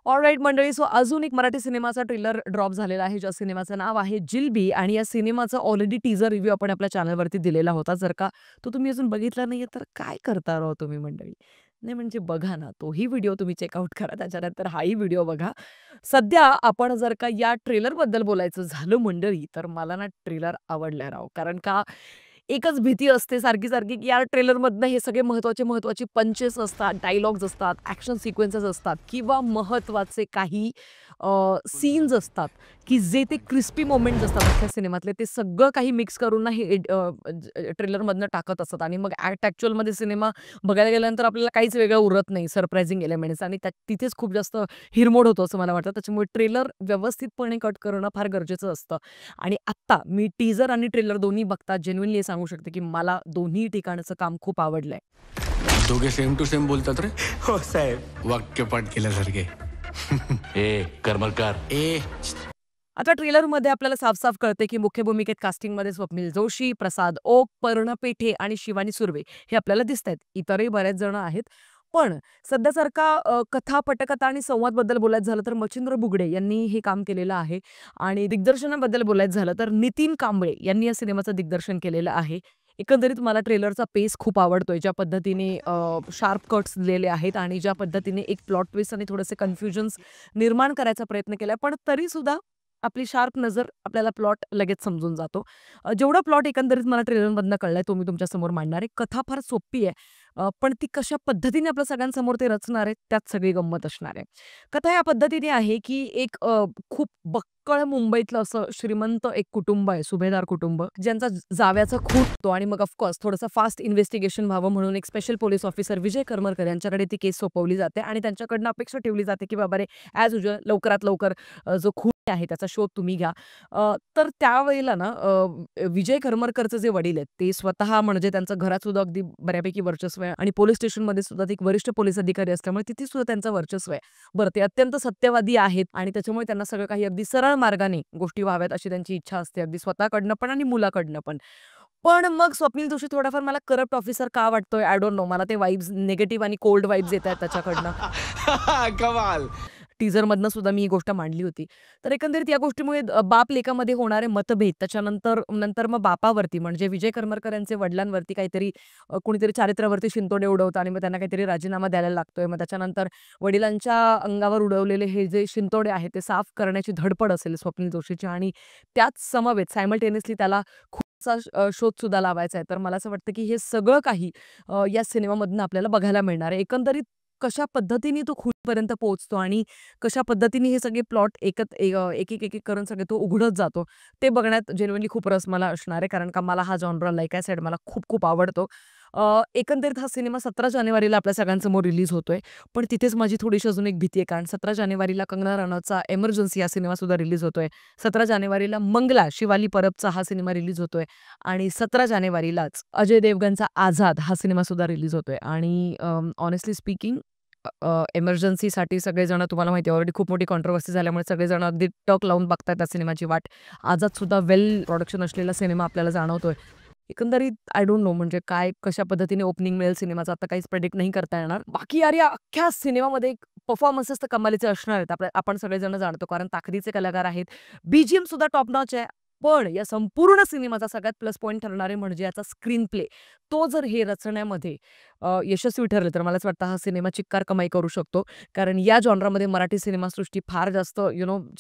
Alright मंडळी, so अजून एक मराठी सिनेमाचा ट्रेलर ड्रॉप झालेला आहे, ज्या सिनेमाचं नाव आहे जिलबी आणि या सिनेमाचा ऑलरेडी टीजर रिव्ह्यू आपण आपल्या चॅनलवरती दिलेला होता. जर का तो तुम्ही अजून बघितला नाहीये तर काय करता राव तुम्ही मंडळी? नाही म्हणजे बघा ना, तोही व्हिडिओ तुम्ही चेकआउट करा. त्याच्यानंतर हाही व्हिडिओ बघा. सध्या आपण जर का या ट्रेलरबद्दल बोलायचं झालं मंडळी, तर मला ना ट्रेलर आवडला राव. कारण का एकच भीती असते सारखी-सारखी, की यार ट्रेलरमधनं हे सगळे महत्त्वाचे पंचेस असतात, डायलॉग्स असतात, ॲक्शन सिक्वेन्सेस असतात किंवा महत्त्वाचे काही सीन्स असतात, की जे ते क्रिस्पी मोमेंट्स असतात अख्ख्या सिनेमातले, ते सगळं काही मिक्स करून ना हे ट्रेलरमधनं टाकत असतात आणि मग ॲक्चुअलमध्ये सिनेमा बघायला गेल्यानंतर आपल्याला काहीच वेगळं उरत नाही, सरप्रायझिंग एलिमेंट्स आणि तिथेच खूप जास्त हिरमोड होतो असं मला वाटतं. त्याच्यामुळे ट्रेलर व्यवस्थितपणे कट करणं फार गरजेचं असतं. आणि आत्ता मी टीजर आणि ट्रेलर दोन्ही बघता जेन्युइनली हे सांगू शकते, की मला दोन्ही ठिकाणचं काम खूप आवडलंय. दोघे सेम टू सेम बोलतात रे. हो साहेब. वाक्यपाठ केल्यासारखे. ए करमरकर. ए आता ट्रेलरमध्ये आपल्याला साफ-साफ कळते, की मुख्य भूमिकेत कास्टिंगमध्ये स्वप्नील जोशी, प्रसाद ओक, पर्ण पेठे आणि शिवानी सुर्वे हे आपल्याला दिसतायत. इतरही बरेच जण आहेत. पण सध्यासारखा कथा, पटकथा आणि संवादबद्दल बोलायचं झालं तर मच्छिंद्र बुगडे यांनी हे काम केलेलं आहे आणि दिग्दर्शनाबद्दल बोलायचं झालं तर नितीन कांबळे यांनी या सिनेमाचं दिग्दर्शन केलेलं आहे. एकंदरीत मला ट्रेलरचा पेस खूप आवडतोय. ज्या पद्धतीने शार्प कट्स दिलेले आहेत आणि ज्या पद्धतीने एक प्लॉट ट्विस्ट आणि थोडेसे कन्फ्युजन्स निर्माण करायचा प्रयत्न केलाय. पण तरीसुद्धा आपली शार्प नजर आपल्याला प्लॉट लगेच समजून जातो. जेवढा प्लॉट एकंदरीत मला ट्रेलरमधनं कळलाय तो मी तुमच्यासमोर मांडणार आहे. कथा फार सोपी आहे. पण ती कशा पद्धतीने आपल्या सगळ्यांसमोर ते रचणार आहेत, त्यात सगळी गंमत असणार आहे. कथा या पद्धतीने आहे, की एक खूप बक्कळ मुंबईतलं असं श्रीमंत एक कुटुंब आहे, सुभेदार कुटुंब, ज्यांचा जावयाचा खून होतो आणि मग ऑफकोर्स थोडंसं फास्ट इन्व्हेस्टिगेशन व्हावं म्हणून एक स्पेशल पोलीस ऑफिसर विजय करमरकर यांच्याकडे ती केस सोपवली जाते आणि त्यांच्याकडनं अपेक्षा ठेवली जाते, की बाबा रे, ॲज युजुअल लवकरात लवकर जो खून आहे त्याचा शोध तुम्ही घ्या. तर त्यावेळेला ना विजय करमरकरचे जे वडील आहेत, ते स्वतः म्हणजे त्यांचं घरात सुद्धा अगदी बऱ्यापैकी वर्चस्व आहे आणि पोलीस स्टेशनमध्ये सुद्धा ते एक वरिष्ठ पोलीस अधिकारी असल्यामुळे तिथे सुद्धा त्यांचं वर्चस्व आहे. बरं, ते अत्यंत सत्यवादी आहेत आणि त्याच्यामुळे त्यांना सगळं काही अगदी सरळ मार्गाने गोष्टी व्हाव्यात अशी त्यांची इच्छा असते, अगदी स्वतःकडनं पण आणि मुलाकडनं पण. पण मग स्वप्नील जोशी थोडाफार मला करप्ट ऑफिसर का वाटतोय आय डोंट नो. मला ते वाइब्स निगेटिव्ह आणि कोल्ड वाइब्स येतायत त्याच्याकडनं. कमाल. टीझरमधनं सुद्धा मी ही गोष्ट मांडली होती. तर एकंदरीत या गोष्टीमुळे बाप-लेकामध्ये होणारे मतभेद, नंतर मग बापावरती म्हणजे विजय करमरकर यांचे वडिलांवरती काहीतरी कुणीतरी चारित्र्यावरती शिंतोडे उडवतं आणि मग त्यांना काहीतरी राजीनामा द्यायला लागतोय. मग त्याच्यानंतर वडिलांच्या अंगावर उडवलेले हे जे शिंतोडे आहेत ते साफ करण्याची धडपड असेल स्वप्नील जोशीची आणि त्याच समवेत सायमल्टेनियसली त्याला खूपसा शोध सुद्धा लावायचा आहे. तर मला असं वाटतं, की हे सगळं काही या सिनेमामधनं आपल्याला बघायला मिळणार आहे. एकंदरीत कशा पद्धतीने तो खूनपर्यंत पोहोचतो आणि कशा पद्धतीने हे सगळे प्लॉट एक-एक करून सगळे तो उघडत जातो. ते बघण्यात जेन्युइनली खूप रस मला असणार आहे. कारण का मला हा जॉनरा लाइक आय सेड मला खूप आवडतो. एकंदरीत हा सिनेमा 17 जानेवारीला आपल्या सगळ्यांसमोर रिलीज होतोय. पण तिथेच माझी थोडीशी अजून एक भीती आहे. कारण 17 जानेवारीला कंगना रनौतचा एमर्जन्सी हा सिनेमासुद्धा रिलीज होतोय. 17 जानेवारीला मंगला शिवाली परबचा हा सिनेमा रिलीज होतोय आणि 17 जानेवारीलाच अजय देवगणचा आझाद हा सिनेमासुद्धा रिलीज होतोय आणि हॉनेस्टली स्पीकिंग एमर्जन्सीसाठी सगळेजण तुम्हाला माहिती आहे ऑलरेडी खूप मोठी कॉन्ट्रोव्हर्सी झाल्यामुळे सगळेजण अगदी टक लावून बघतायत त्या सिनेमाची वाट. आझादसुद्धा वेल प्रोडक्शन असलेला सिनेमा आपल्याला जाणवतोय. एकंदरीत आय डोंट नो म्हणजे काय कशा पद्धतीने ओपनिंग मिळेल सिनेमाचं आता काहीच प्रेडिक्ट नाही करता येणार. बाकी यार या अख्ख्या सिनेमामध्ये परफॉर्मन्सेस तर कमालीचे असणार आहेत. आपण सगळेजण जाणतो कारण ताकदीचे कलाकार आहेत. बीजीएम सुद्धा टॉप नॉच आहे. पण या संपूर्ण सिनेमाचा सगळ्यात प्लस पॉइंट ठरणारे म्हणजे याचा स्क्रीन प्ले. तो जर हे रचण्यामध्ये यशस्वी ठरले तर मलाच वाटतं हा सिनेमा चिक्कार कमाई करू शकतो. कारण या जॉनरामध्ये मराठी सिनेमासृष्टी फार जास्त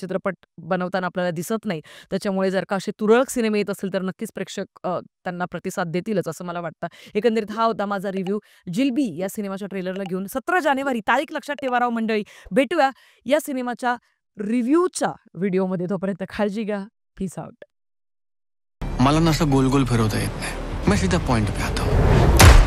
चित्रपट बनवताना आपल्याला दिसत नाही. त्याच्यामुळे जर का असे तुरळक सिनेमे येत असतील तर नक्कीच प्रेक्षक त्यांना प्रतिसाद देतीलच असं मला वाटतं. एकंदरीत हा होता माझा रिव्ह्यू जिलबी या सिनेमाच्या ट्रेलरला घेऊन. 17 जानेवारी तारीख लक्षात ठेवा राव मंडळी. भेटूया या सिनेमाच्या रिव्ह्यूच्या व्हिडिओमध्ये. तोपर्यंत काळजी घ्या. Peace out. मला ना असं गोल गोल फिरवता येत नाही. मैं सीधा पॉइंट पे आता हूँ.